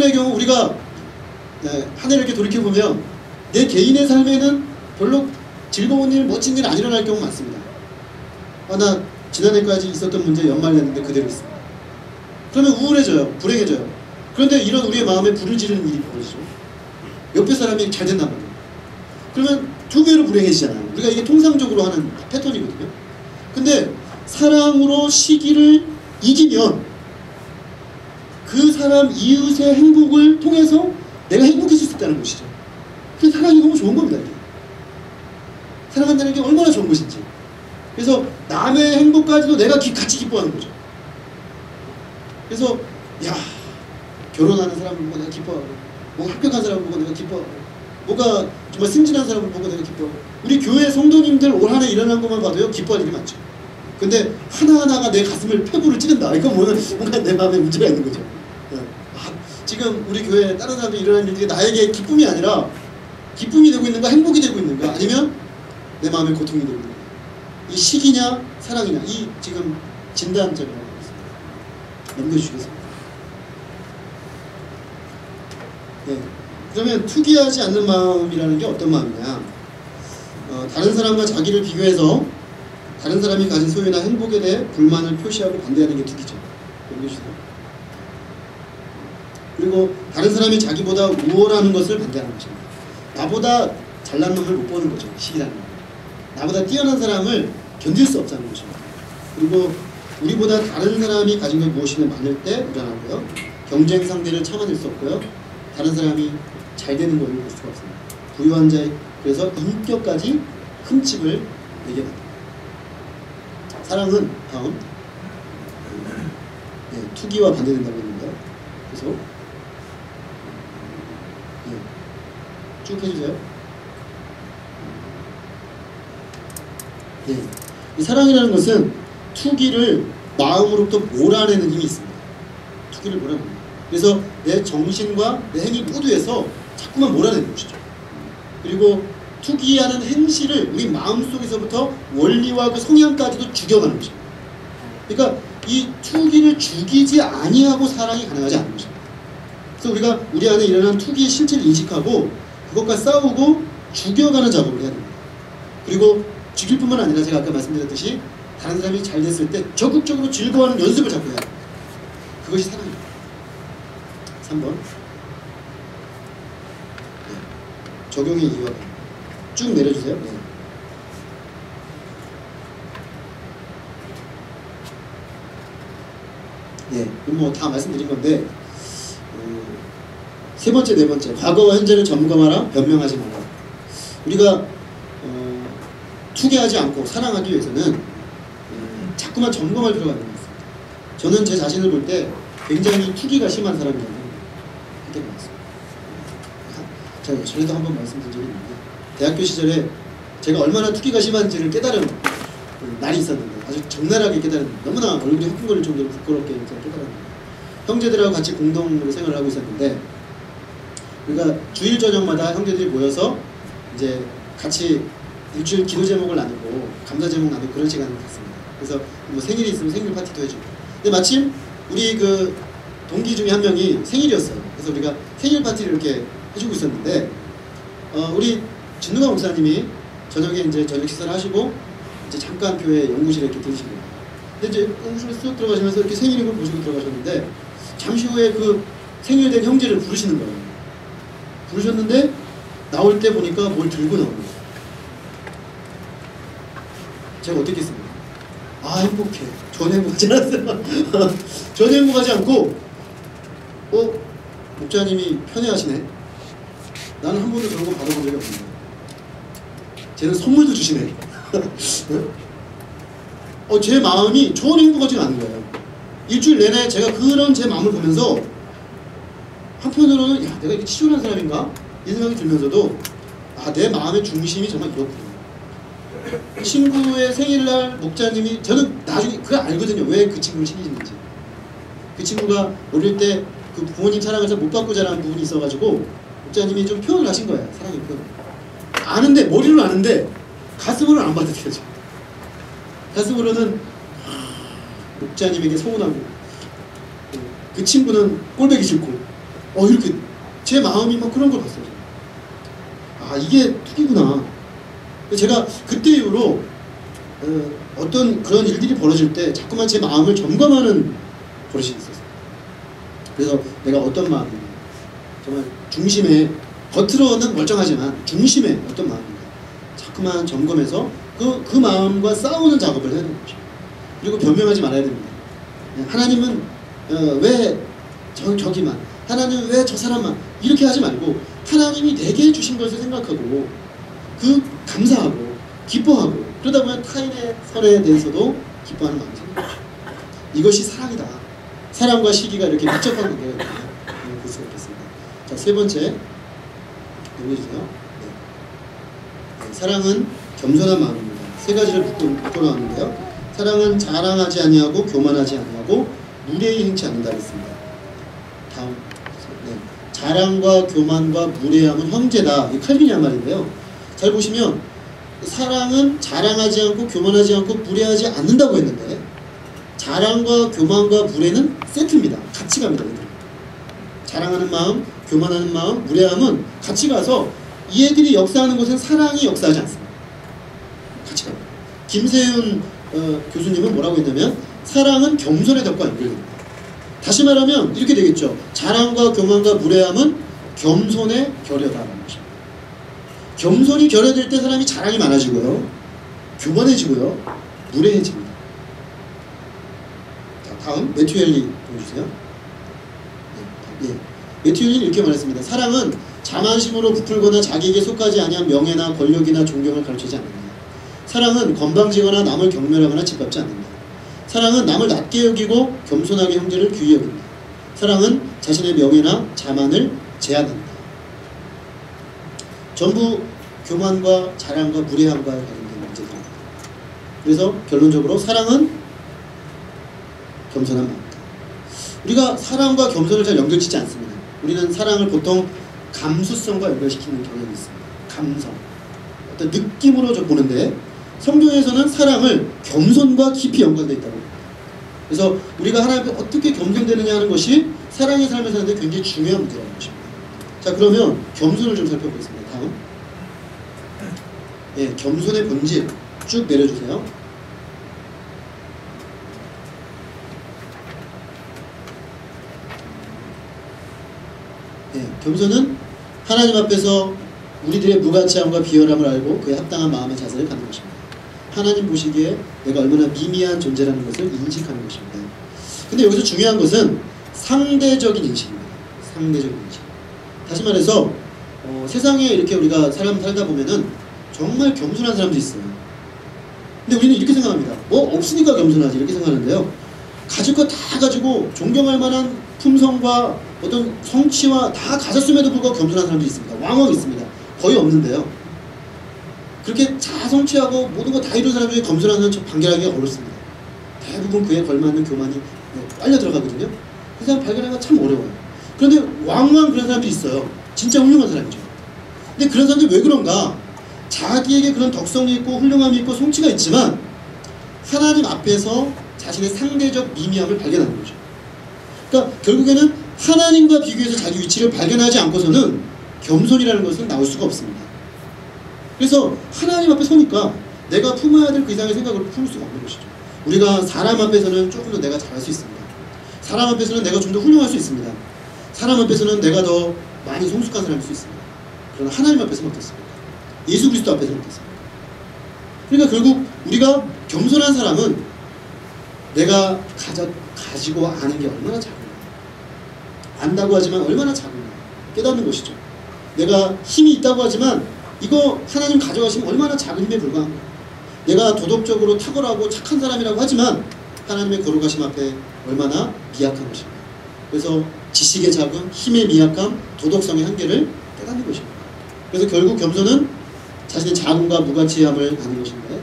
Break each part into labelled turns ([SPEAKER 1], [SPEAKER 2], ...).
[SPEAKER 1] 대부분의 경우 우리가 한 해를 이렇게 돌이켜보면 내 개인의 삶에는 별로 즐거운 일, 멋진 일 안 일어날 경우 많습니다. 나 지난해까지 있었던 문제 연말 냈는데 그대로 있습니다. 그러면 우울해져요. 불행해져요. 그런데 이런 우리의 마음에 불을 지르는 일이 벌어지죠. 옆에 사람이 잘 된단 말이에요. 그러면 두 배로 불행해지잖아요. 우리가 이게 통상적으로 하는 패턴이거든요. 근데 사랑으로 시기를 이기면 그 사람 이웃의 행복을 통해서 내가 행복해질 수 있다는 것이죠. 그 사랑이 너무 좋은 겁니다. 이게. 사랑한다는 게 얼마나 좋은 것인지. 그래서 남의 행복까지도 내가 같이 기뻐하는 거죠. 그래서 야, 결혼하는 사람을 보고 내가 기뻐하고, 뭐가 합격한 사람을 보고 내가 기뻐하고, 뭐가 정말 승진한 사람을 보고 내가 기뻐하고. 우리 교회 성도님들 올 한 해 일어난 것만 봐도요 기뻐할 일이 많죠. 근데 하나하나가 내 가슴을 폐부를 찌른다. 이건 뭔가 내 마음에 문제가 있는 거죠. 지금 우리 교회에 다른 사람들이 일어나는 일들이 나에게 기쁨이 아니라 기쁨이 되고 있는가, 행복이 되고 있는가, 아니면 내 마음에 고통이 되고 있는가. 이 시기냐 사랑이냐, 이 지금 진단점이라고 하겠습니다. 넘겨주시겠습니다. 네. 그러면 투기하지 않는 마음이라는 게 어떤 마음이냐, 다른 사람과 자기를 비교해서 다른 사람이 가진 소유나 행복에 대해 불만을 표시하고 반대하는 게 투기죠. 넘겨주세요. 그리고 다른 사람이 자기보다 우월하는 것을 반대하는 것입니다. 나보다 잘난 놈을 못 보는 거죠. 시기라는 거. 나보다 뛰어난 사람을 견딜 수 없다는 것입니다. 그리고 우리보다 다른 사람이 가진 게 무엇이든 많을 때 불안하고요. 경쟁 상대를 참아낼 수 없고요. 다른 사람이 잘 되는 것을 볼 수가 없습니다. 부유한 자의, 그래서 인격까지 흠집을 내게 만듭니다. 사랑은 다음 투기와 반대된다고 합니다. 그래서 쭉 해주세요. 이 사랑이라는 것은 투기를 마음으로부터 몰아내는 힘이 있습니다. 투기를 몰아냅니다. 그래서 내 정신과 내 행위 모두에서 자꾸만 몰아내는 것이죠. 그리고 투기하는 행실을 우리 마음속에서부터 원리와 그 성향까지도 죽여가는 것입니다. 그러니까 이 투기를 죽이지 아니하고 사랑이 가능하지 않는 것입니다. 그래서 우리가 우리 안에 일어나는 투기의 실체를 인식하고 그것과 싸우고 죽여가는 작업을 해야 됩니다. 그리고 죽일 뿐만 아니라 제가 아까 말씀드렸듯이 다른 사람이 잘 됐을 때 적극적으로 즐거워하는 연습을 자꾸 해야 됩니다. 그것이 사랑입니다. 3번 적용의 이유가 쭉 내려주세요. 뭐 다 말씀드린 건데 세 번째, 네 번째, 과거와 현재를 점검하라, 변명하지 마라. 우리가 투기하지 않고 사랑하기 위해서는 자꾸만 점검할 필요가 있는 것 같습니다. 저는 제 자신을 볼 때 굉장히 투기가 심한 사람이라는 느끼는 것 같습니다. 제가 전에도 한번 말씀드린 적이 있는데 대학교 시절에 제가 얼마나 투기가 심한지를 깨달은 날이 있었는데, 아주 적나라하게 깨달은, 너무나 얼굴이 화끈거릴 정도로 부끄럽게 깨달았는데, 형제들하고 같이 공동으로 생활을 하고 있었는데 우리가 주일 저녁마다 형제들이 모여서 이제 같이 일주일 기도 제목을 나누고 감사 제목 나누고 그런 시간을 갖습니다. 그래서 뭐 생일이 있으면 생일 파티도 해주고. 근데 마침 우리 그 동기 중에 한 명이 생일이었어요. 그래서 우리가 생일 파티를 이렇게 해주고 있었는데 우리 진누가 목사님이 저녁에 이제 저녁 식사를 하시고 이제 잠깐 교회 연구실에 이렇게 들으신 거예요. 근데 이제 연구실에 쑥 들어가시면서 이렇게 생일인 걸 보시고 들어가셨는데 잠시 후에 그 생일된 형제를 부르시는 거예요. 부르셨는데 나올 때 보니까 뭘 들고 나오는 거예요. 제가 어떻게 했습니까? 아, 행복해. 전혀 행복하지 않았어요. 전혀 행복하지 않고 목자님이 편애하시네. 나는 한 번도 저런 거 받아본 적이 없는데 쟤는 선물도 주시네. 제 마음이 전혀 행복하지가 않은 거예요. 일주일 내내 제가 그런 제 마음을 보면서 한편으로는 야, 내가 이렇게 치졸한 사람인가? 이 생각이 들면서도 내 마음의 중심이 정말 이렇구나. 친구의 생일날 목자님이, 저는 나중에 그걸 알거든요. 왜 그 친구를 챙기시는지. 그 친구가 어릴 때 그 부모님 사랑을 못 받고 자라는 부분이 있어가지고 목자님이 좀 표현을 하신 거예요. 사랑의 표현. 아는데, 머리로 아는데 가슴으로는 안 받아들여져. 가슴으로는 목자님에게 서운하고 그 친구는 꼴보기 싫고 이렇게 제 마음이 막 그런 걸 봤어요. 이게 툭이구나. 제가 그때 이후로 어떤 그런 일들이 벌어질 때 자꾸만 제 마음을 점검하는 버릇이 있었어요. 그래서 내가 어떤 마음인가, 정말 중심에, 겉으로는 멀쩡하지만 중심에 어떤 마음인가 자꾸만 점검해서 그 마음과 싸우는 작업을 해야 되는 거죠. 그리고 변명하지 말아야 됩니다. 하나님은 왜 저기만, 하나님은 왜 저 사람만, 이렇게 하지 말고 하나님이 내게 주신 것을 생각하고 감사하고 기뻐하고, 그러다 보면 타인의 설에 대해서도 기뻐하는 마음이 생기는 거죠. 이것이 사랑이다. 사랑과 시기가 이렇게 밀접한 관계가 있다. 볼 수가 있겠습니다. 자, 세 번째 넘겨주세요. 네. 사랑은 겸손한 마음입니다. 세 가지를 묶어 나왔는데요. 사랑은 자랑하지 아니하고 교만하지 아니하고 무례히 행치 않는다 했습니다. 다음. 네. 자랑과 교만과 무례함은 형제다. 이 칼빈이 한 말인데요. 잘 보시면 사랑은 자랑하지 않고 교만하지 않고 무례하지 않는다고 했는데, 자랑과 교만과 무례는 세트입니다. 같이 갑니다. 자랑하는 마음, 교만하는 마음, 무례함은 같이 가서 이 애들이 역사하는 곳은 사랑이 역사하지 않습니다. 같이 갑니다. 김세윤 교수님은 뭐라고 했냐면 사랑은 겸손의 덕과 연결됩니다. 다시 말하면 이렇게 되겠죠. 자랑과 교만과 무례함은 겸손의 결여다라는 것입니다. 겸손이 결여될 때 사람이 자랑이 많아지고요, 교만해지고요, 무례해집니다. 자, 다음 매튜 헨리 보여주세요. 네. 매튜 헨리는 이렇게 말했습니다. 사랑은 자만심으로 부풀거나 자기에게 속하지 아니한 명예나 권력이나 존경을 가르치지 않는다. 사랑은 건방지거나 남을 경멸하거나 짓밟지 않는다. 사랑은 남을 낮게 여기고 겸손하게 형제를 귀히 여긴다. 사랑은 자신의 명예나 자만을 제한한다. 전부 교만과 자랑과 무례함과 관련된 문제들입니다. 그래서 결론적으로 사랑은 겸손한 마음이다. 우리가 사랑과 겸손을 잘 연결짓지 않습니다. 우리는 사랑을 보통 감수성과 연결시키는 경향이 있습니다. 감성, 어떤 느낌으로 보는데 성경에서는 사랑을 겸손과 깊이 연관되어 있다고 합니다. 그래서 우리가 하나님 앞에 어떻게 겸손되느냐 하는 것이 사랑의 삶을 사는데 굉장히 중요한 문제라는 것입니다. 자, 그러면 겸손을 좀 살펴보겠습니다. 다음. 예, 겸손의 본질 쭉 내려주세요. 예, 겸손은 하나님 앞에서 우리들의 무가치함과 비열함을 알고 그에 합당한 마음의 자세를 갖는 것입니다. 하나님 보시기에 내가 얼마나 미미한 존재라는 것을 인식하는 것입니다. 근데 여기서 중요한 것은 상대적인 인식입니다. 상대적인 인식. 다시 말해서 세상에 이렇게 우리가 사람 살다 보면은 정말 겸손한 사람도 있어요. 근데 우리는 이렇게 생각합니다. 뭐 없으니까 겸손하지, 이렇게 생각하는데요. 가질 거 다 가지고 존경할 만한 품성과 어떤 성취와 다 가졌음에도 불구하고 겸손한 사람도 있습니다. 왕왕 있습니다. 거의 없는데요. 그렇게 자성취하고 모든 거 다 이룬 사람 중에 겸손한 사람은 발견하기가 어렵습니다. 대부분 그에 걸맞는 교만이 빨려 들어가거든요. 그 사람 발견하기가 참 어려워요. 그런데 왕왕 그런 사람들이 있어요. 진짜 훌륭한 사람이죠. 근데 그런 사람들이 왜 그런가? 자기에게 그런 덕성이 있고 훌륭함이 있고 성취가 있지만 하나님 앞에서 자신의 상대적 미미함을 발견하는 거죠. 그러니까 결국에는 하나님과 비교해서 자기 위치를 발견하지 않고서는 겸손이라는 것은 나올 수가 없습니다. 그래서 하나님 앞에 서니까 내가 품어야 될 그 이상의 생각을 품을 수가 없는 것이죠. 우리가 사람 앞에서는 조금 더 내가 잘할 수 있습니다. 사람 앞에서는 내가 좀 더 훌륭할 수 있습니다. 사람 앞에서는 내가 더 많이 성숙한 사람일 수 있습니다. 그러나 하나님 앞에서는 어떻습니까? 예수 그리스도 앞에서는 어떻습니까? 그러니까 결국 우리가 겸손한 사람은 내가 가지고 아는 게 얼마나 작은가, 안다고 하지만 얼마나 작은가 깨닫는 것이죠. 내가 힘이 있다고 하지만 이거 하나님 가져가시면 얼마나 작은 힘에 불과한 거예요. 내가 도덕적으로 탁월하고 착한 사람이라고 하지만 하나님의 거룩하심 앞에 얼마나 미약한 것입니다. 그래서 지식의 자금, 힘의 미약함, 도덕성의 한계를 깨닫는 것입니다. 그래서 결국 겸손은 자신의 자금과 무가치함을 아는 것인데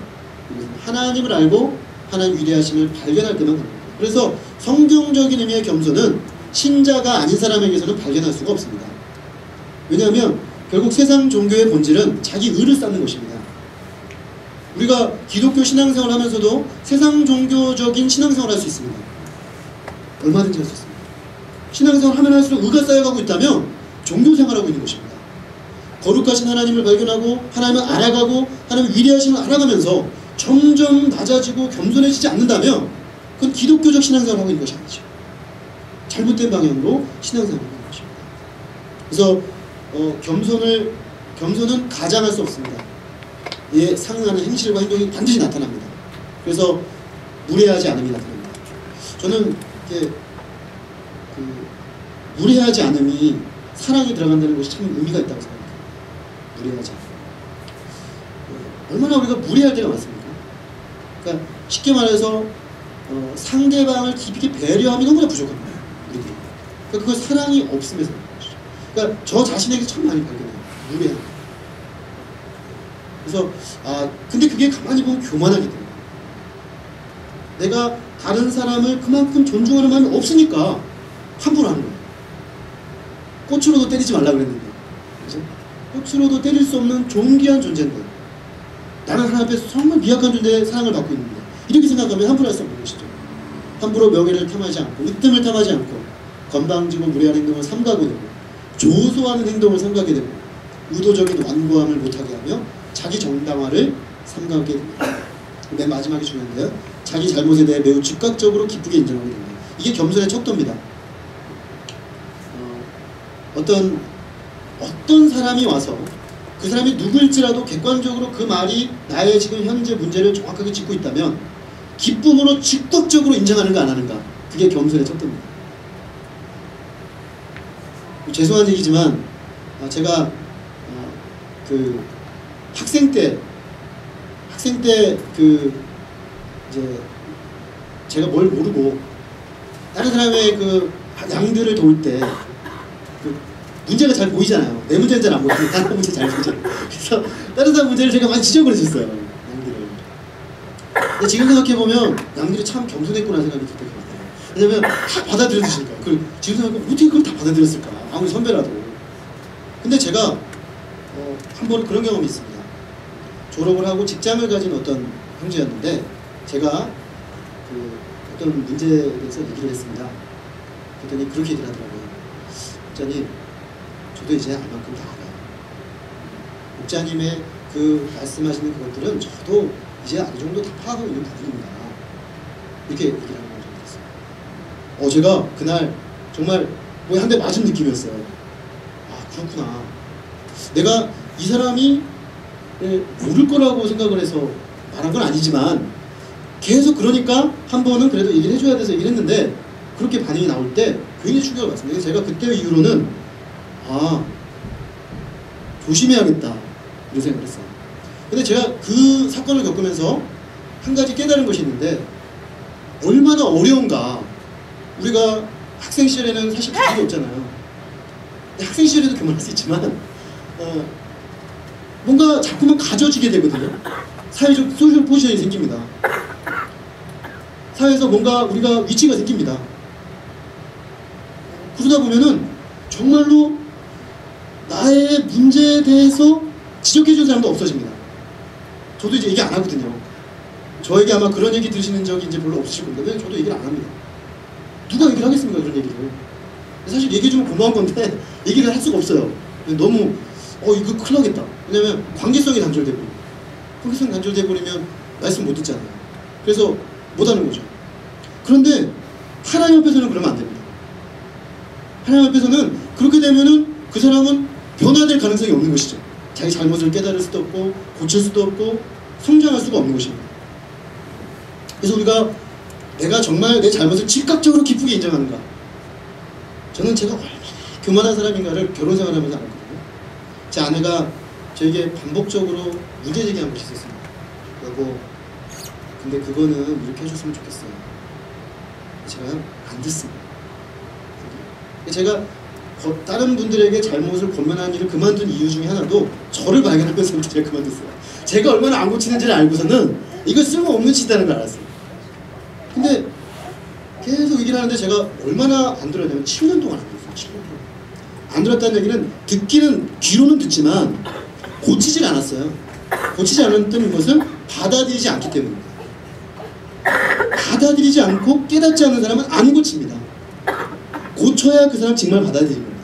[SPEAKER 1] 하나님을 알고 하나님 위대하심을 발견할 때만 합니다. 그래서 성경적인 의미의 겸손은 신자가 아닌 사람에게서는 발견할 수가 없습니다. 왜냐하면 결국 세상 종교의 본질은 자기 의를 쌓는 것입니다. 우리가 기독교 신앙생활을 하면서도 세상 종교적인 신앙생활을 할 수 있습니다. 얼마든지 할 수 있습니다. 신앙생활 하면 할수록 의가 쌓여가고 있다면 종교생활하고 있는 것입니다. 거룩하신 하나님을 발견하고 하나님을 알아가고 하나님의 위대하심을 알아가면서 점점 낮아지고 겸손해지지 않는다면 그건 기독교적 신앙생활을 하고 있는 것이 아니죠. 잘못된 방향으로 신앙생활을 하고 있는 것입니다. 그래서 겸손은 가장할 수 없습니다. 이에 상응하는 행실과 행동이 반드시 나타납니다. 그래서 무례하지 않음이 나타납니다. 저는 이렇게 무례하지 않음이 사랑이 들어간다는 것이 참 의미가 있다고 생각합니다. 무례하지 않음. 얼마나 우리가 무례할 때가 많습니까? 그러니까 쉽게 말해서 상대방을 깊이 배려함이 너무나 부족합니다. 우리들이. 그러니까 그걸 사랑이 없음에서 그런 것이죠. 그러니까 저 자신에게 참 많이 발견해요. 무례함. 그래서 근데 그게 가만히 보면 교만하기 때문에 내가 다른 사람을 그만큼 존중하는 마음이 없으니까 함부로 하는 거예요. 꽃으로도 때리지 말라고 그랬는데, 그죠? 꽃으로도 때릴 수 없는 존귀한 존재인데 나는 하나님 앞에서 정말 미약한 존재의 사랑을 받고 있는데 이렇게 생각하면 함부로 할 수 없는 것이죠. 함부로 명예를 탐하지 않고 으뜸을 탐하지 않고 건방지고 무례한 행동을 삼가게 되고 조소하는 행동을 삼가게 되고 의도적인 완고함을 못하게 하며 자기 정당화를 삼가게 됩니다. 맨 마지막이 중요한데요. 자기 잘못에 대해 매우 즉각적으로 기쁘게 인정하게 됩니다. 이게 겸손의 척도입니다. 어떤 사람이 와서 그 사람이 누구일지라도 객관적으로 그 말이 나의 지금 현재 문제를 정확하게 짚고 있다면 기쁨으로 즉각적으로 인정하는가 안 하는가, 그게 겸손의 척도입니다. 죄송한 얘기지만 제가 그 학생 때 이제 제가 뭘 모르고 다른 사람의 그 양들을 도울 때 그 문제가 잘 보이잖아요. 내 문제는 잘 안 보이는데 다른 문제 잘 보이잖아요. 그래서 다른 사람 문제를 제가 많이 지적을 했었어요. 양들을. 근데 지금 생각해보면 양들이 참 겸손했구나 생각이 들 때가 많아요. 왜냐면 다 받아들여 주시니까. 그리고 지금 생각해보면 어떻게 그걸 다 받아들였을까, 아무리 선배라도. 근데 제가 한 번 그런 경험이 있습니다. 졸업을 하고 직장을 가진 어떤 형제였는데 제가 어떤 문제에 대해서 얘기를 했습니다. 그랬더니 그렇게 얘기를 하더라고요. 목사님, 저도 이제 알 만큼 다 알아요. 목사님의 그 말씀하시는 그것들은 저도 이제 어느 정도 다 파악하고 있는 부분입니다. 이렇게 얘기를 하는 걸 들었어요. 제가 그날 정말 뭐 한 대 맞은 느낌이었어요. 그렇구나. 내가 이 사람이 모를 거라고 생각을 해서 말한 건 아니지만 계속 그러니까 한 번은 그래도 얘기를 해줘야 돼서 얘기를 했는데 그렇게 반응이 나올 때 굉장히 충격을 받습니다. 제가 그때 이후로는 조심해야겠다 이런 생각을 했어요. 근데 제가 그 사건을 겪으면서 한 가지 깨달은 것이 있는데 얼마나 어려운가. 우리가 학생 시절에는 사실 기술이 없잖아요. 학생 시절에도 교만할 수 있지만 뭔가 자꾸만 가져지게 되거든요. 사회적 소셜 포지션이 생깁니다. 사회에서 뭔가 우리가 위치가 생깁니다. 그러다 보면은 정말로 나의 문제에 대해서 지적해준 사람도 없어집니다. 저도 이제 얘기 안 하거든요. 저에게 아마 그런 얘기 들으시는 적이 이제 별로 없으실 겁니다. 왜냐면 저도 얘기를 안 합니다. 누가 얘기를 하겠습니까, 그런 얘기를. 사실 얘기해주면 고마운 건데 얘기를 할 수가 없어요. 너무 이거 큰일 나겠다. 왜냐면 관계성이 단절되고, 관계성이 단절돼버리면 말씀 못 듣잖아요. 그래서 못하는 거죠. 그런데 하나님 앞에서는 그러면 안 됩니다. 하나님 앞에서는 그렇게 되면은 그 사람은 변화될 가능성이 없는 것이죠. 자기 잘못을 깨달을 수도 없고 고칠 수도 없고 성장할 수가 없는 것입니다. 그래서 우리가 내가 정말 내 잘못을 즉각적으로 기쁘게 인정하는가. 저는 제가 얼마나 교만한 사람인가를 결혼 생활하면서 알았거든요. 제 아내가 저에게 반복적으로 문제 제기한 것이 있었습니다. 그리고 근데 그거는 이렇게 해줬으면 좋겠어요. 제가 안 듣습니다. 제가 다른 분들에게 잘못을 권면하는 일을 그만둔 이유 중에 하나도 저를 발견하면서부터 제가 그만뒀어요. 제가 얼마나 안 고치는지를 알고서는 이거 쓸모없는 짓이라는 걸 알았어요. 근데 계속 얘기를 하는데 제가 얼마나 안 들었냐면 7년 동안 안 들었어요. 7년 동안. 안 들었다는 얘기는 듣기는 귀로는 듣지만 고치질 않았어요. 고치지 않았던 것은 받아들이지 않기 때문입니다. 받아들이지 않고 깨닫지 않는 사람은 안 고칩니다. 고쳐야 그 사람 정말 받아들입니다.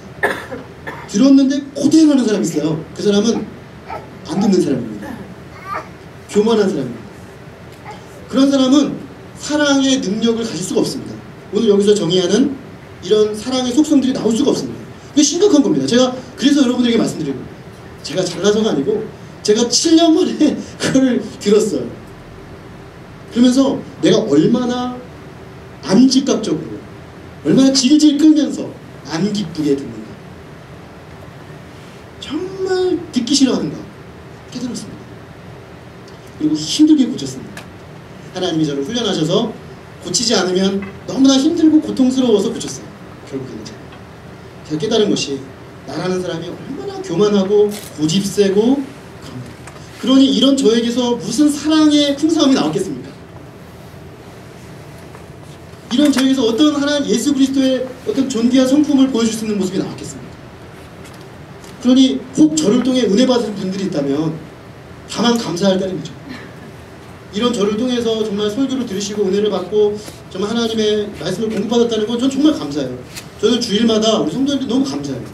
[SPEAKER 1] 들었는데 고대로 하는 사람이 있어요. 그 사람은 안 듣는 사람입니다. 교만한 사람입니다. 그런 사람은 사랑의 능력을 가질 수가 없습니다. 오늘 여기서 정의하는 이런 사랑의 속성들이 나올 수가 없습니다. 이게 심각한 겁니다. 제가 그래서 여러분들에게 말씀드리는 겁니다. 제가 잘나서가 아니고 제가 7년 만에 그걸 들었어요. 그러면서 내가 얼마나 안 즉각적으로 얼마나 질질 끌면서 안 기쁘게 듣는가, 정말 듣기 싫어하는가 깨달았습니다. 그리고 힘들게 고쳤습니다. 하나님이 저를 훈련하셔서 고치지 않으면 너무나 힘들고 고통스러워서 고쳤어요. 결국에는 제가 깨달은 것이 나라는 사람이 얼마나 교만하고 고집세고 그런 거예요. 그러니 이런 저에게서 무슨 사랑의 풍성함이 나왔겠습니까? 이런 저에게서 어떤 하나님 예수 그리스도의 어떤 존귀한 성품을 보여줄 수 있는 모습이 나왔겠습니까? 그러니 혹 저를 통해 은혜 받은 분들이 있다면 다만 감사할 따름이죠. 이런 저를 통해서 정말 설교를 들으시고 은혜를 받고 정말 하나님의 말씀을 공부받았다는 건 전 정말 감사해요. 저는 주일마다 우리 성도님들 너무 감사해요.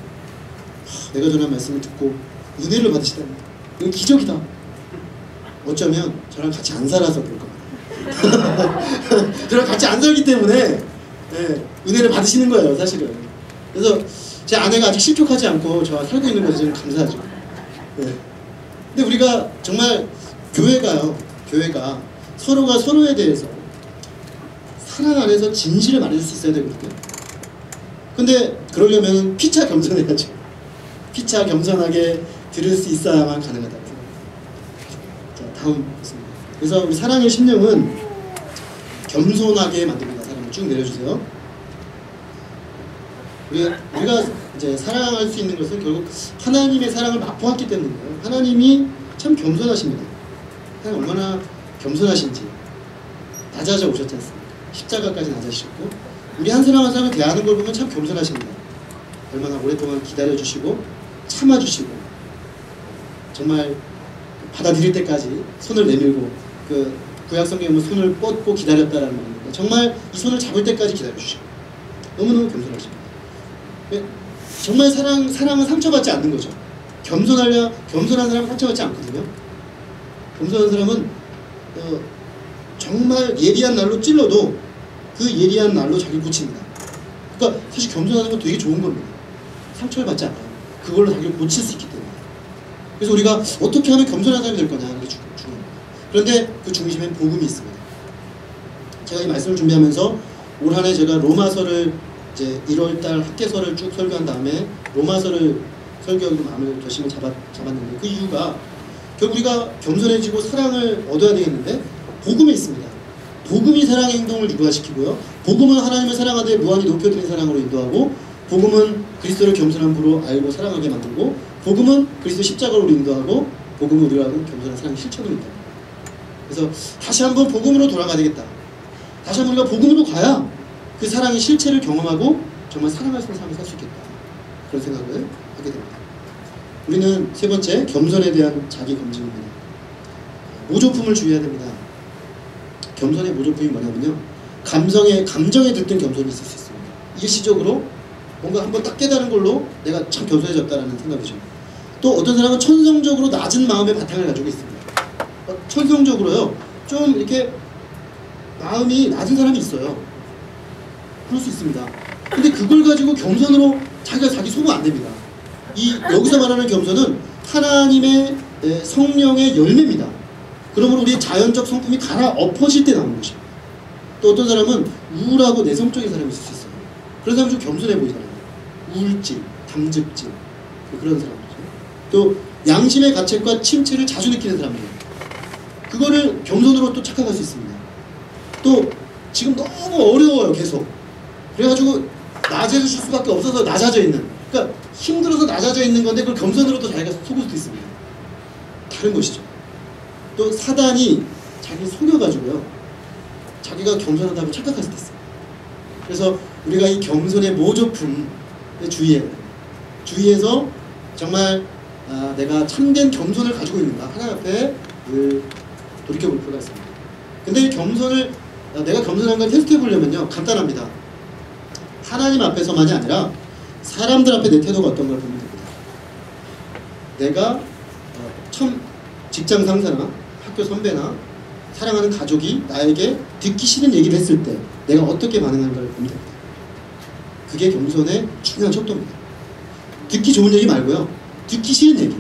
[SPEAKER 1] 내가 전한 말씀을 듣고 은혜를 받으시다니 이건 기적이다. 어쩌면 저랑 같이 안 살아서 그럴 겁니다. 저랑 같이 안 살기 때문에 은혜를 받으시는 거예요, 사실은. 그래서 제 아내가 아직 실족하지 않고 저와 살고 있는 것에 저는 감사하죠. 근데 우리가 정말 교회가 서로가 서로에 대해서 사랑 안에서 진실을 말해줄 수 있어야 되거든요. 근데 그러려면 피차 겸손해야죠. 피차 겸손하게 들을 수 있어야만 가능하다고 생각합니다. 자, 다음 있습니다. 그래서 우리 사랑의 심령은 겸손하게 만듭니다. 사랑을 쭉 내려주세요. 우리가 이제 사랑할 수 있는 것은 결국 하나님의 사랑을 맛보았기 때문이에요. 하나님이 참 겸손하십니다. 하나님 얼마나 겸손하신지 낮아져 오셨지 않습니까? 십자가까지 낮아지셨고 우리 한 사람 한 사람을 대하는 걸 보면 참 겸손하십니다. 얼마나 오랫동안 기다려주시고 참아주시고 정말 받아들일 때까지 손을 내밀고 그 구약성경에 보면 손을 뻗고 기다렸다라는 말입니다. 정말 이 손을 잡을 때까지 기다려주시고 너무너무 겸손하십니다. 정말 사랑은 상처받지 않는 거죠. 겸손한 사람은 상처받지 않거든요. 겸손한 사람은 정말 예리한 날로 찔러도 그 예리한 날로 자기를 고칩니다. 그러니까 사실 겸손하는 건 되게 좋은 겁니다. 상처를 받지 않아요. 그걸로 자기를 고칠 수 있기 때문에. 그래서 우리가 어떻게 하면 겸손한 사람이 될 거냐 하는 게 중요합니다. 그런데 그 중심엔 복음이 있습니다. 제가 이 말씀을 준비하면서 올 한 해 제가 로마서를 이제 1월달 학계서를 쭉 설교한 다음에 로마서를 설교하기로 마음을 결심을 잡았는데 그 이유가 결국 우리가 겸손해지고 사랑을 얻어야 되겠는데 복음에 있습니다. 복음이 사랑의 행동을 유발시키고요. 복음은 하나님을 사랑하되 무한히 높여드린 사랑으로 인도하고 복음은 그리스도를 겸손한 부로 알고 사랑하게 만들고 복음은 그리스도 십자가로 인도하고 복음은 우리가 하는 겸손한 사랑의 실천으로 있다. 그래서 다시 한번 복음으로 돌아가야 되겠다. 다시 한번 우리가 복음으로 가야 그 사랑의 실체를 경험하고 정말 사랑할 수 있는 삶을 살 수 있겠다. 그런 생각을 하게 됩니다. 우리는 세 번째, 겸손에 대한 자기 검증입니다. 모조품을 주의해야 됩니다. 겸손의 모조품이 뭐냐면요, 감정에 듣던 겸손이 있을 수 있습니다. 일시적으로 뭔가 한번 딱 깨달은 걸로 내가 참 겸손해졌다라는 생각이죠. 또 어떤 사람은 천성적으로 낮은 마음의 바탕을 가지고 있습니다. 천성적으로요, 좀 이렇게 마음이 낮은 사람이 있어요. 그럴 수 있습니다. 근데 그걸 가지고 겸손으로 자기가 자기 속으면 안 됩니다. 여기서 말하는 겸손은 하나님의 성령의 열매입니다. 그러므로 우리의 자연적 성품이 갈아엎어질 때 나오는 것입니다. 또 어떤 사람은 우울하고 내성적인 사람이 있을 수 있어요. 그런 사람은 좀 겸손해 보이잖아요. 우울증, 담즙증, 그런 사람이죠. 또 양심의 가책과 침체를 자주 느끼는 사람들, 그거를 겸손으로 또 착각할 수 있습니다. 또 지금 너무 어려워요, 계속. 그래가지고 낮아질 수밖에 없어서 낮아져 있는, 그러니까 힘들어서 낮아져 있는 건데 그걸 겸손으로 또 자기가 속을 수도 있습니다. 다른 것이죠. 또 사단이 자기를 속여가지고요, 자기가 겸손하다고 착각할 수도 있어요. 그래서 우리가 이 겸손의 모조품에 주의해서 정말 내가 참된 겸손을 가지고 있는가 하나님 앞에 늘 돌이켜볼 필요가 있습니다. 근데 이 겸손을 내가 겸손한 걸 테스트해 보려면요, 간단합니다. 하나님 앞에서만이 아니라 사람들 앞에 내 태도가 어떤 걸 보면 됩니다. 내가 처음 직장 상사나 학교 선배나 사랑하는 가족이 나에게 듣기 싫은 얘기를 했을 때 내가 어떻게 반응하는가를 보면 됩니다. 그게 겸손의 중요한 척도입니다. 듣기 좋은 얘기 말고요. 듣기 싫은 얘기.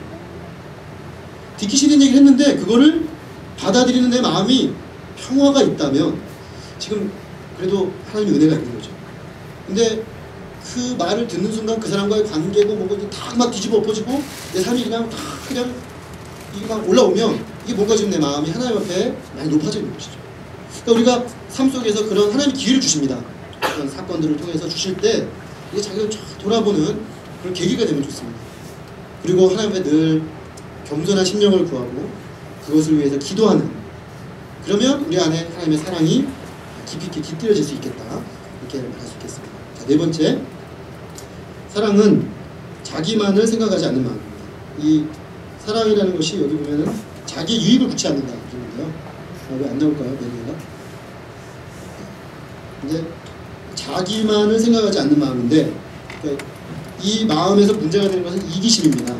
[SPEAKER 1] 듣기 싫은 얘기를 했는데 그거를 받아들이는 내 마음이 평화가 있다면 지금 그래도 하나님의 은혜가 있는 거죠. 근데 그 말을 듣는 순간 그 사람과의 관계고 뭐고 다 막 뒤집어 엎어지고 내 삶이 그냥 다 그냥 이게 막 올라오면 이게 뭔가 지금 내 마음이 하나님 앞에 많이 높아져 있는 것이죠. 그러니까 우리가 삶 속에서 그런 하나님의 기회를 주십니다. 그런 사건들을 통해서 주실 때 이게 자기를 쫙 돌아보는 그런 계기가 되면 좋습니다. 그리고 하나님 앞에 늘 겸손한 심령을 구하고 그것을 위해서 기도하는, 그러면 우리 안에 하나님의 사랑이 깊이 있게 깃들여질 수 있겠다, 이렇게 말할 수 있겠습니다. 자, 네 번째, 사랑은 자기만을 생각하지 않는 마음입니다. 이 사랑이라는 것이 여기 보면은 자기 유익을 구치 않는다 그러는데요. 왜 안 나올까요? 메뉴가? 이제 자기만을 생각하지 않는 마음인데, 그러니까 이 마음에서 문제가 되는 것은 이기심입니다.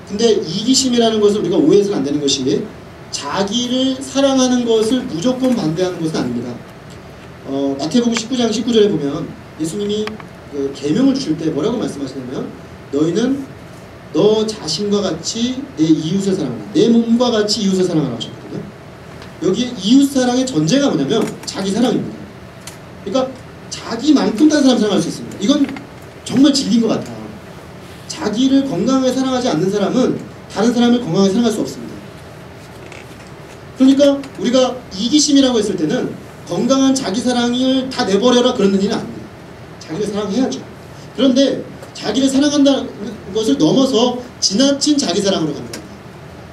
[SPEAKER 1] 근데 이기심이라는 것을 우리가 오해해서는 안 되는 것이 자기를 사랑하는 것을 무조건 반대하는 것은 아닙니다. 마태복음 19장 19절에 보면 예수님이 그 계명을 주실 때 뭐라고 말씀하시냐면, 너희는 너 자신과 같이 내 이웃을 사랑하라, 내 몸과 같이 이웃을 사랑하라 하셨거든요. 여기에 이웃 사랑의 전제가 뭐냐면 자기 사랑입니다. 그러니까 자기만큼 다른 사람 사랑할 수 있습니다. 이건 정말 진리인 것 같아요. 자기를 건강하게 사랑하지 않는 사람은 다른 사람을 건강하게 사랑할 수 없습니다. 그러니까 우리가 이기심이라고 했을 때는 건강한 자기 사랑을 다 내버려라 그런 의미는 아닙니다. 자기를 사랑해야죠. 그런데 자기를 사랑한다는 것을 넘어서 지나친 자기 사랑으로 가는 겁니다.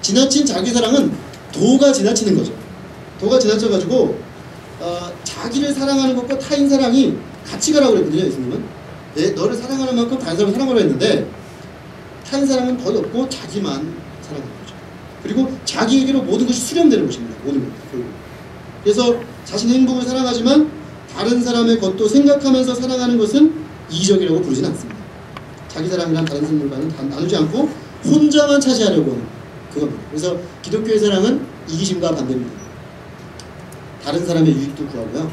[SPEAKER 1] 지나친 자기 사랑은 도가 지나치는 거죠. 도가 지나쳐가지고 자기를 사랑하는 것과 타인 사랑이 같이 가라고 그랬거든요. 예수님은 너를 사랑하는 만큼 다른 사람을 사랑하라고 했는데, 타인 사랑은 거의 없고 자기만 사랑하는 거죠. 그리고 자기에게로 모든 것이 수렴되는 것입니다. 모든 것. 그래서 자신의 행복을 사랑하지만 다른 사람의 것도 생각하면서 사랑하는 것은 이기적이라고 부르지는 않습니다. 자기 사랑이란 다른 사람들과는 나누지 않고 혼자만 차지하려고 하는 그겁니다. 그래서 기독교의 사랑은 이기심과 반대입니다. 다른 사람의 유익도 구하고요,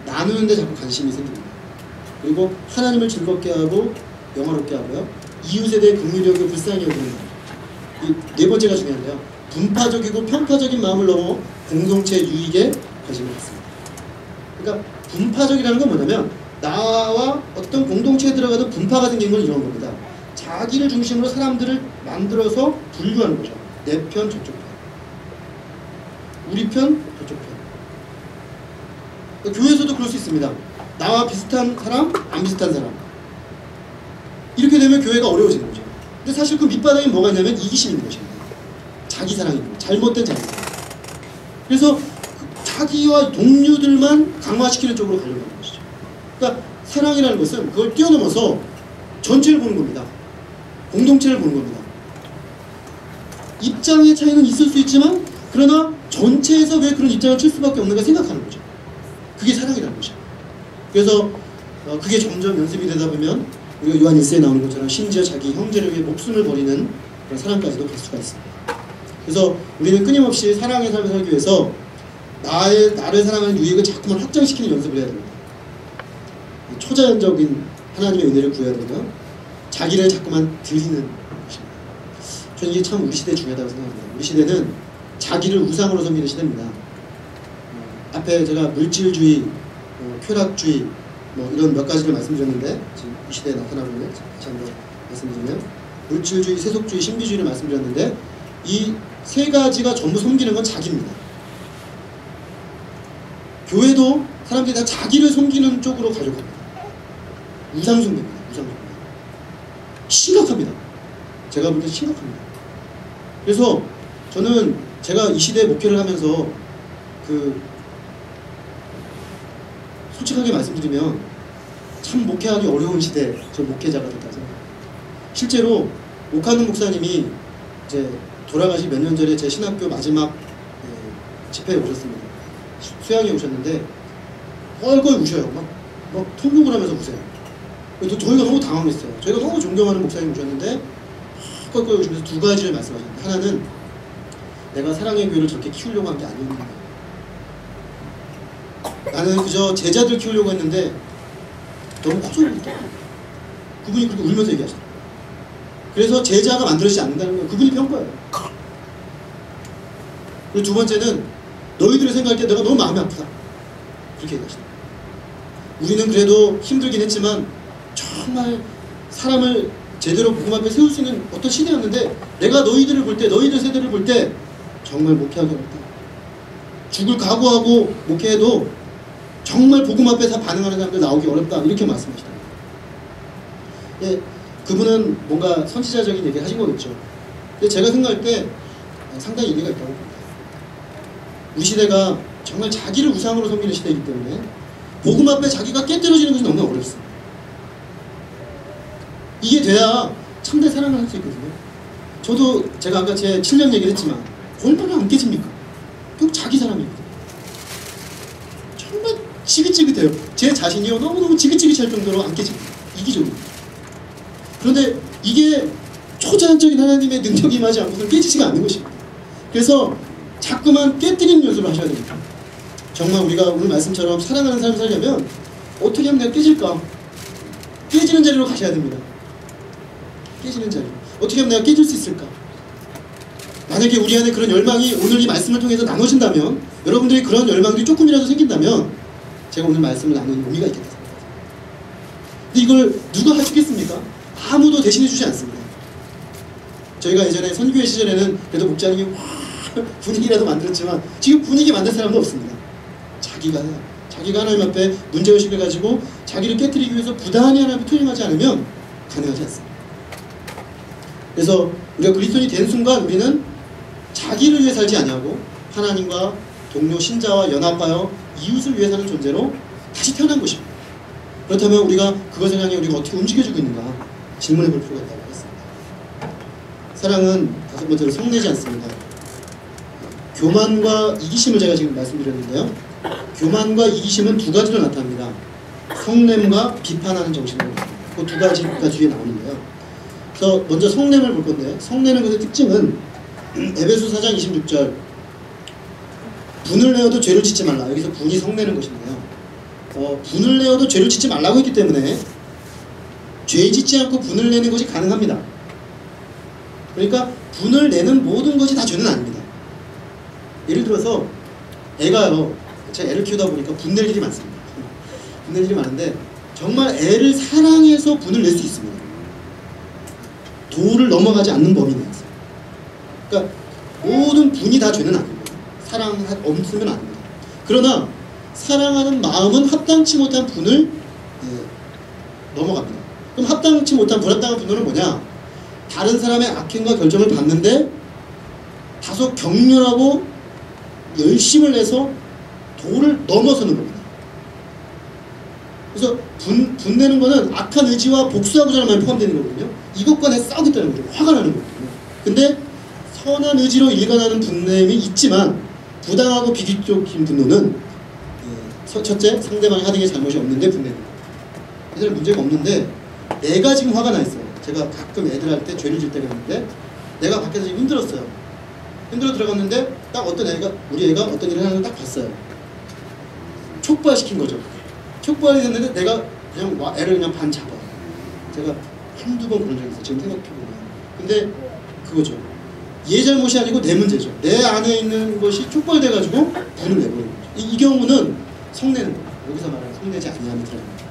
[SPEAKER 1] 나누는 데 자꾸 관심이 생깁니다. 그리고 하나님을 즐겁게 하고 영화롭게 하고요, 이웃에 대해 긍휼히 여기고 불쌍히 여기는 이 네 번째가 중요한데요, 분파적이고 편파적인 마음을 넘어 공동체 유익에 관심을 갖습니다. 그러니까 분파적이라는 건 뭐냐면 나와 어떤 공동체에 들어가도 분파가 생긴 건 이런 겁니다. 자기를 중심으로 사람들을 만들어서 분류하는 거죠. 내 편, 저쪽 편, 우리 편, 저쪽 편. 그러니까 교회에서도 그럴 수 있습니다. 나와 비슷한 사람, 안 비슷한 사람. 이렇게 되면 교회가 어려워지는 거죠. 근데 사실 그 밑바닥에 뭐가 있냐면 이기심이 있는 것입니다. 자기 사랑이고 잘못된 자기 사랑. 그래서 자기와 동료들만 강화시키는 쪽으로 가려고 하는 것이죠. 그러니까 사랑이라는 것은 그걸 뛰어넘어서 전체를 보는 겁니다. 공동체를 보는 겁니다. 입장의 차이는 있을 수 있지만 그러나 전체에서 왜 그런 입장을 칠 수밖에 없는가 생각하는 거죠. 그게 사랑이라는 것이죠. 그래서 그게 점점 연습이 되다 보면 우리가 요한 1세에 나오는 것처럼 심지어 자기 형제를 위해 목숨을 버리는 그런 사랑까지도 갈 수가 있습니다. 그래서 우리는 끊임없이 사랑의 삶을 살기 위해서 나를 사랑하는 유익을 자꾸만 확장시키는 연습을 해야 됩니다. 초자연적인 하나님의 은혜를 구해야 되고요, 자기를 자꾸만 드리는 것입니다. 저는 이게 참 우리 시대에 중요하다고 생각합니다. 우리 시대는 자기를 우상으로 섬기는 시대입니다. 앞에 제가 물질주의, 쾌락주의 이런 몇 가지를 말씀드렸는데, 지금 이 시대에 나타나고 있는, 다시 한번 말씀드리면 물질주의, 세속주의, 신비주의를 말씀드렸는데, 이 세 가지가 전부 섬기는 건 자기입니다. 교회도 사람들이 다 자기를 섬기는 쪽으로 가려고 합니다. 우상 숭배입니다. 우상 숭배. 심각합니다. 제가 볼 때 심각합니다. 그래서 저는 제가 이 시대에 목회를 하면서 솔직하게 말씀드리면 참 목회하기 어려운 시대, 저 목회자가 됐다 생각합니다. 실제로 오카는 목사님이 이제 돌아가시 몇 년 전에 제 신학교 마지막 집회에 오셨습니다. 수양에 오셨는데 뻘뻘 우셔요. 막 막 통곡을 하면서 우세요. 또 저희가 너무 당황했어요. 저희가 너무 존경하는 목사님 오셨는데 껄껄 오시면서 두 가지를 말씀하셨는데, 하나는 내가 사랑의 교회를 저렇게 키우려고 한 게 아니었는데, 나는 그저 제자들 키우려고 했는데 너무 커져버렸다. 그분이 그렇게 울면서 얘기하셨어요. 그래서 제자가 만들어지지 않는다는 건 그분이 평가예요. 그리고 두 번째는 너희들이 생각할 때 내가 너무 마음이 아프다. 그렇게 얘기하시더라고요. 우리는 그래도 힘들긴 했지만 정말 사람을 제대로 복음 앞에 세울 수 있는 어떤 시대였는데, 내가 너희들을 볼 때, 너희들 세대를 볼 때 정말 목회하기 어렵다. 죽을 각오하고 목회해도 정말 복음 앞에서 반응하는 사람들 나오기 어렵다. 이렇게 말씀하시더라고요. 예, 그분은 뭔가 선지자적인 얘기를 하신 거겠죠. 근데 제가 생각할 때 상당히 일리가 있다고 봅니다. 우리 시대가 정말 자기를 우상으로 섬기는 시대이기 때문에 복음 앞에 자기가 깨뜨려지는 것이 너무 어렵습니다. 이게 돼야 참된 사랑을 할 수 있거든요. 저도 제가 아까 제 7년 얘기를 했지만 얼마나 안 깨집니까? 결국 자기 사람이거든요. 정말 지긋지긋해요. 제 자신이요 너무너무 지긋지긋할 정도로 안 깨집니다. 이기적으로. 그런데 이게 초자연적인 하나님의 능력이 임하지 않고서 깨지지가 않는 것입니다. 그래서 자꾸만 깨뜨리는 요소를 하셔야 됩니다. 정말 우리가 오늘 말씀처럼 사랑하는 삶을 살려면 어떻게 하면 내가 깨질까? 깨지는 자리로 가셔야 됩니다. 깨지는 자리. 어떻게 하면 내가 깨질 수 있을까? 만약에 우리 안에 그런 열망이 오늘 이 말씀을 통해서 나눠진다면, 여러분들이 그런 열망들이 조금이라도 생긴다면 제가 오늘 말씀을 나누는 의미가 있겠다 생각합니다. 근데 이걸 누가 해주겠습니까? 아무도 대신해 주지 않습니다. 저희가 예전에 선교회 시절에는 그래도 목자님이 분위기라도 만들었지만 지금 분위기 만들 사람도 없습니다. 자기가 해요. 자기가 하나님 앞에 문제의식을 가지고 자기를 깨뜨리기 위해서 부단히 하나님을 투영하지 않으면 가능하지 않습니다. 그래서 우리가 그리스도인이 된 순간 우리는 자기를 위해 살지 아니하고 하나님과 동료 신자와 연합하여 이웃을 위해 사는 존재로 다시 태어난 것입니다. 그렇다면 우리가 그것을 향해 우리가 어떻게 움직여주고 있는가 질문해 볼 필요가 있다고 했습니다. 사랑은 다섯 번째로 성내지 않습니다. 교만과 이기심을 제가 지금 말씀드렸는데요. 교만과 이기심은 두 가지로 나타납니다. 성냄과 비판하는 정신으로 나타납니다. 그 두 가지가 뒤에 나오는데요. 그래서 먼저 성냄을 볼 건데, 성내는 것의 특징은 에베소 4장 26절 분을 내어도 죄를 짓지 말라. 여기서 분이 성내는 것인데요. 분을 내어도 죄를 짓지 말라고 했기 때문에 죄 짓지 않고 분을 내는 것이 가능합니다. 그러니까 분을 내는 모든 것이 다 죄는 아닙니다. 예를 들어서 애가요, 제가 애를 키우다 보니까 분낼 일이 많습니다. 분낼 일이 많은데 정말 애를 사랑해서 분을 낼 수 있습니다. 도를 넘어가지 않는 범위는 있어요. 그러니까 모든 분이 다 죄는 아닙니다. 사랑 없으면 아닙니다. 그러나 사랑하는 마음은 합당치 못한 분을 넘어갑니다. 그럼 합당치 못한 불합당한 분노는 뭐냐? 다른 사람의 악행과 결정을 봤는데 다소 격렬하고 열심을 내서 도를 넘어서는 겁니다. 그래서 분내는 거는 악한 의지와 복수하고자 하는 마음이 포함되는 거거든요. 이것과 내 싸우겠다는 거죠. 화가 나는 거거든요. 근데 선한 의지로 일관하는 분냄이 있지만 부당하고 비기적인 분노는 첫째, 상대방의 하등의 잘못이 없는데 분내는 거예요. 애들 문제가 없는데 내가 지금 화가 나 있어요. 제가 가끔 애들한테 죄를 질 때가 있는데 내가 밖에서 지금 힘들었어요. 힘들어 들어갔는데 딱 어떤 애가, 우리 애가 어떤 일을 하는 걸 딱 봤어요. 촉발시킨 거죠. 촉발이 됐는데 내가 그냥 애를 그냥 반 잡아요. 제가 한두 번 그런 적이 있어요. 지금 생각해보면. 근데 그거죠. 얘 잘못이 아니고 내 문제죠. 내 안에 있는 것이 촉발돼가지고 분을 내버리는 거죠. 이 경우는 성내는 거예요. 여기서 말하는 성내지 아니함이 들어갑니다.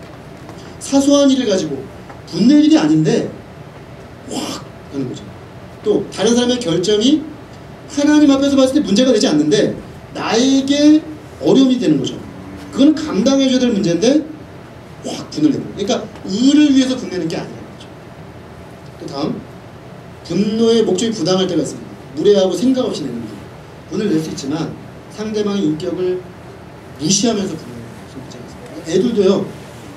[SPEAKER 1] 사소한 일을 가지고 분낼 일이 아닌데 확 하는 거죠. 또 다른 사람의 결정이 하나님 앞에서 봤을 때 문제가 되지 않는데 나에게 어려움이 되는 거죠. 그건 감당해줘야 될 문제인데 확 분을 내는 거예요. 그러니까 의를 위해서 분내는 게 아니라는 거죠. 또 다음, 분노의 목적이 부당할 때가 있습니다. 무례하고 생각 없이 내는 거예요. 분을 낼 수 있지만 상대방의 인격을 무시하면서 분내는 거예요. 애들도요.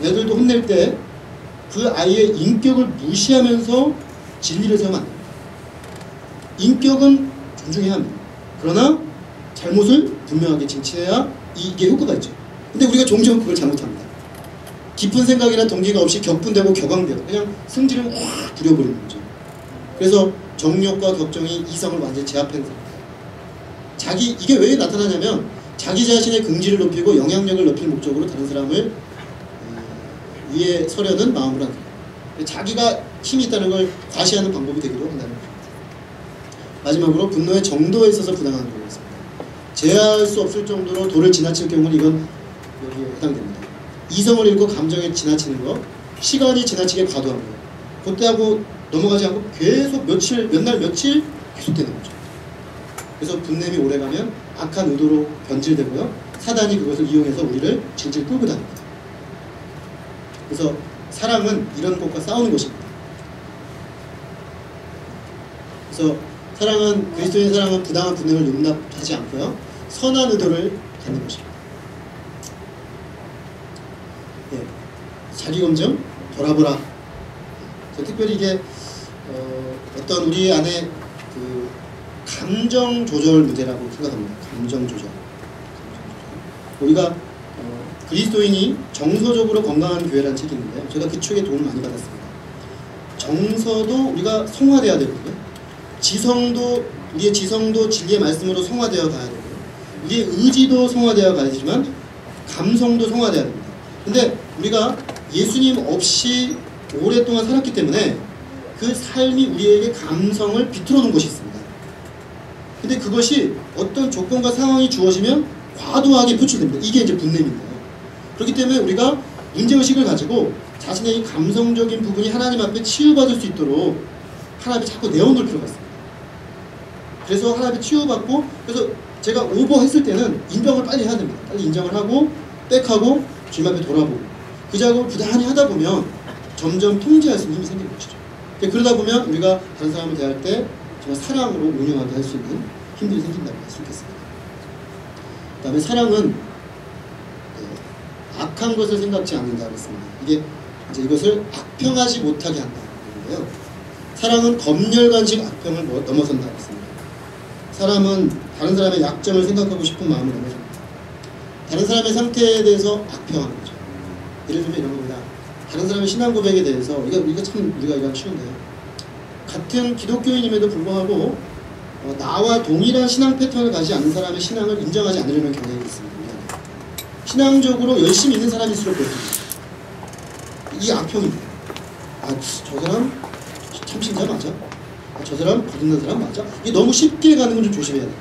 [SPEAKER 1] 애들도 혼낼 때 그 아이의 인격을 무시하면서 진리를 세우면 안 됩니다. 인격은 존중해야 합니다. 그러나 잘못을 분명하게 징치해야 이게 효과가 있죠. 근데 우리가 종종 그걸 잘못합니다. 깊은 생각이나 동기가 없이 격분되고 격앙되고 그냥 승질을 확 부려버리는 거죠. 그래서 정욕과 격정이 이성을 완전히 제압하는 상태. 이게 왜 나타나냐면 자기 자신의 긍지를 높이고 영향력을 높일 목적으로 다른 사람을 위에 서려는 마음으로 한다. 자기가 힘이 있다는 걸 과시하는 방법이 되기도 한다는 거죠. 마지막으로 분노의 정도에 있어서 부당한 경우가 있습니다. 제어할 수 없을 정도로 도를 지나칠 경우는 이건 여기에 해당됩니다. 이성을 잃고 감정에 지나치는 거, 시간이 지나치게 과도한 거, 그때 하고 넘어가지 않고 계속 몇 날 며칠 계속되는 거죠. 그래서 분냄이 오래가면 악한 의도로 변질되고요, 사단이 그것을 이용해서 우리를 질질 끌고 다닙니다. 그래서 사랑은 이런 것과 싸우는 것입니다. 그래서 그리스도인 사랑은 부당한 분냄을 용납하지 않고요, 선한 의도를 갖는 것입니다. 예, 자기검증, 돌아보라. 특별히 이게 어떤 우리 안에 그 감정 조절 문제라고 생각합니다. 감정 조절. 우리가 그리스도인이 정서적으로 건강한 교회라는 책이 있는데요, 제가 그 책에 도움을 많이 받았습니다. 정서도 우리가 성화되어야 되거든요. 우리의 지성도 진리의 말씀으로 성화되어 가야 되고요, 우리의 의지도 성화되어 가야지만 감성도 성화되어야 됩니다. 근데 우리가 예수님 없이 오랫동안 살았기 때문에 그 삶이 우리에게 감성을 비틀어 놓은 것이 있습니다. 근데 그것이 어떤 조건과 상황이 주어지면 과도하게 표출됩니다. 이게 이제 분냄인데요. 그렇기 때문에 우리가 문제의식을 가지고 자신의 이 감성적인 부분이 하나님 앞에 치유받을 수 있도록 하나님이 자꾸 내어놓을 필요가 있습니다. 그래서 하나님이 치유받고, 그래서 제가 오버했을 때는 인정을 빨리 해야 됩니다. 빨리 인정을 하고 백하고 주님 앞에 돌아보고 그 작업을 부단히 하다 보면 점점 통제할 수 있는 힘이 생기는 것이죠. 그러다 보면 우리가 다른 사람을 대할 때 정말 사랑으로 운영하게 할 수 있는 힘들이 생긴다고 할 수 있겠습니다. 그 다음에 사랑은 악한 것을 생각지 않는다고 했습니다. 이것을 악평하지 못하게 한다는 건데요. 사랑은 검열관식 악평을 넘어선다고 했습니다. 사람은 다른 사람의 약점을 생각하고 싶은 마음을 넘어섭니다. 다른 사람의 상태에 대해서 악평하는 거죠. 예를 들면 이런 겁니다. 다른 사람의 신앙 고백에 대해서 이거 참 우리가 이거 쉬운데요. 같은 기독교인임에도 불구하고 나와 동일한 신앙 패턴을 가지지 않는 사람의 신앙을 인정하지 않으려는 경향이 있습니다. 신앙적으로 열심히 있는 사람일수록 그렇습니다. 이 악평입니다. 저 사람 참신자 맞아? 저 사람 거듭난 사람 맞아? 이게 너무 쉽게 가는 건 좀 조심해야 돼요.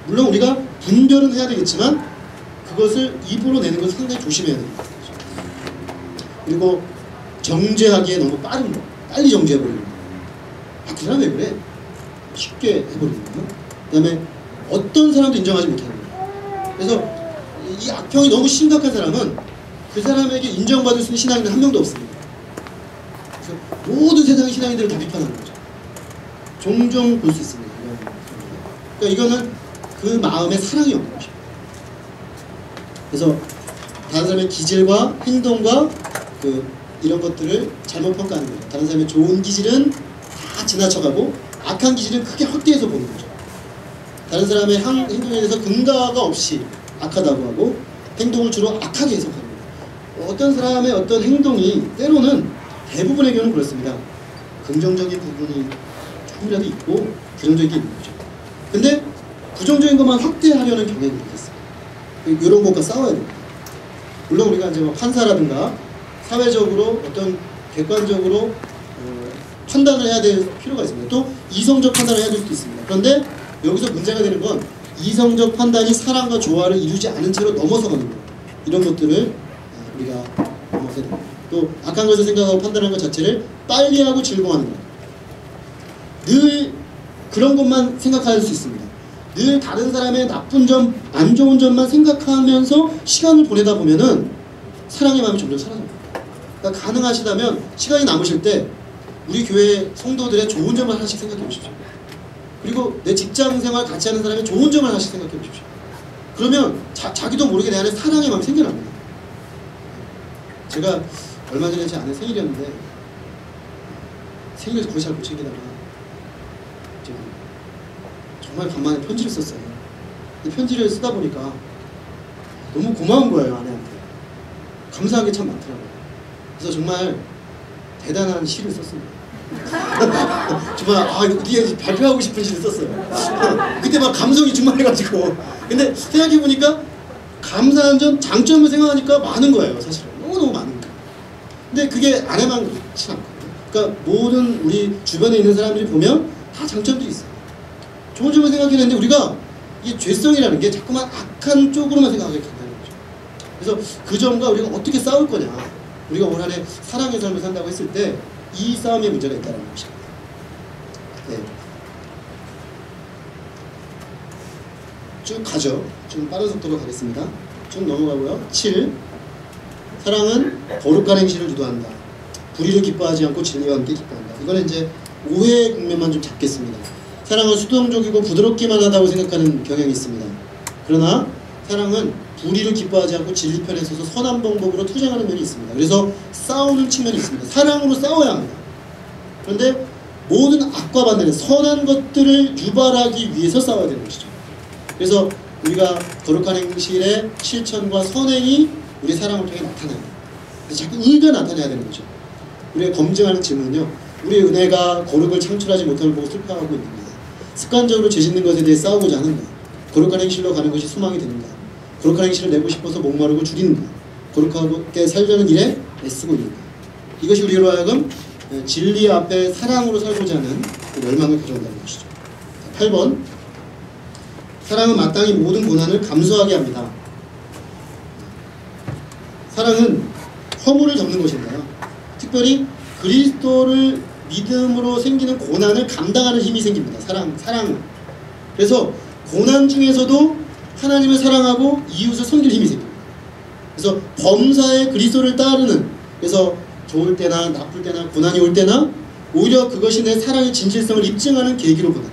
[SPEAKER 1] 물론 우리가 분별은 해야 되겠지만 그것을 입으로 내는 건 상당히 조심해야 됩니다. 그리고 정죄하기에 너무 빠른 거, 빨리 정죄해버리는 거. 그 사람 왜 그래? 쉽게 해버리는 거. 그 다음에 어떤 사람도 인정하지 못하는 거예요. 그래서 이 악평이 너무 심각한 사람은 그 사람에게 인정받을 수 있는 신앙인은 한 명도 없습니다. 그래서 모든 세상의 신앙인들을 다 비판하는 거죠. 종종 볼 수 있습니다. 그러니까 이거는 그 마음에 사랑이 없는 것입니다. 그래서 다른 사람의 기질과 행동과 이런 것들을 잘못 평가하는 거죠. 다른 사람의 좋은 기질은 다 지나쳐가고 악한 기질은 크게 확대해서 보는 거죠. 다른 사람의 행동에 대해서 근거가 없이 악하다고 하고 행동을 주로 악하게 해석하는 거예요. 어떤 사람의 어떤 행동이 때로는 대부분의 경우는 그렇습니다. 긍정적인 부분이 조금이라도 있고 부정적인 게 있는 거죠. 근데 부정적인 것만 확대하려는 경향이 있겠습니다. 이런 것과 싸워야 됩니다. 물론 우리가 이제 판사라든가 사회적으로 어떤 객관적으로 판단을 해야 될 필요가 있습니다. 또 이성적 판단을 해야 될 수도 있습니다. 그런데 여기서 문제가 되는 건 이성적 판단이 사랑과 조화를 이루지 않은 채로 넘어서가는 거예요. 이런 것들을 우리가 넘어서야 됩니다. 또 악한 것을 생각하고 판단하는 것 자체를 빨리 하고 즐거워하는 거예요. 늘 그런 것만 생각할 수 있습니다. 늘 다른 사람의 나쁜 점, 안 좋은 점만 생각하면서 시간을 보내다 보면은 사랑의 마음이 점점 사라집니다. 그러니까 가능하시다면 시간이 남으실 때 우리 교회 성도들의 좋은 점을 하나씩 생각해 보십시오. 그리고 내 직장 생활 같이 하는 사람의 좋은 점을 하나씩 생각해 보십시오. 그러면 자기도 모르게 내 안에 사랑의 마음이 생겨납니다. 제가 얼마 전에 제 아내 생일이었는데 생일을 거의 잘 못 챙기다가 정말 간만에 편지를 썼어요. 근데 편지를 쓰다 보니까 너무 고마운 거예요, 아내한테. 감사한 게 참 많더라고요. 그래서 정말 대단한 시를 썼습니다. 정말 이게 발표하고 싶은 시를 썼어요. 그때 막 감성이 충만해가지고. 근데 생각해보니까 감사한 점, 장점을 생각하니까 많은 거예요. 사실은 너무너무 많은 거예요. 근데 그게 안에만 그렇지 않거든요. 그러니까 모든 우리 주변에 있는 사람들이 보면 다 장점들이 있어요. 좋은 점을 생각했는데 우리가 이게 죄성이라는 게 자꾸만 악한 쪽으로만 생각하게 된다는 거죠. 그래서 그 점과 우리가 어떻게 싸울 거냐, 우리가 올 한 해 사랑의 삶을 산다고 했을 때 이 싸움에 문제가 있다는 것입니다. 네. 쭉 가죠. 좀 빠른 속도로 가겠습니다. 쭉 넘어가고요. 7. 사랑은 거룩한 행실을 유도한다. 불의를 기뻐하지 않고 진리와 함께 기뻐한다. 이거는 이제 오해의 국면만 좀 잡겠습니다. 사랑은 수동적이고 부드럽기만 하다고 생각하는 경향이 있습니다. 그러나 사랑은 불의를 기뻐하지 않고 진리 편에 서서 선한 방법으로 투쟁하는 면이 있습니다. 그래서 싸우는 측면이 있습니다. 사랑으로 싸워야 합니다. 그런데 모든 악과 반대는 선한 것들을 유발하기 위해서 싸워야 되는 것이죠. 그래서 우리가 거룩한 행실의 실천과 선행이 우리 사랑을 통해 나타나요. 그래서 자꾸 의가 나타나야 되는 거죠. 우리가 검증하는 질문은요, 우리의 은혜가 거룩을 창출하지 못함을 보고 슬퍼하고 있는가, 습관적으로 죄 짓는 것에 대해 싸우고자 하는가, 거룩한 행실로 가는 것이 소망이 되는가, 거룩한 행실을 내고 싶어서 목마르고 줄이는가, 거룩하게 살려는 일에 애쓰고 있는가. 이것이 우리로 하여금 진리 앞에 사랑으로 살고자 하는 그 열망을 가져온다는 것이죠. 8번. 사랑은 마땅히 모든 고난을 감수하게 합니다. 사랑은 허물을 덮는 것인가요? 특별히 그리스도를 믿음으로 생기는 고난을 감당하는 힘이 생깁니다. 사랑은. 그래서 고난 중에서도 하나님을 사랑하고 이웃을 섬길 힘이 생깁니다. 그래서 범사에 그리스도를 따르는, 그래서 좋을 때나 나쁠 때나 고난이 올 때나 오히려 그것이 내 사랑의 진실성을 입증하는 계기로 보다.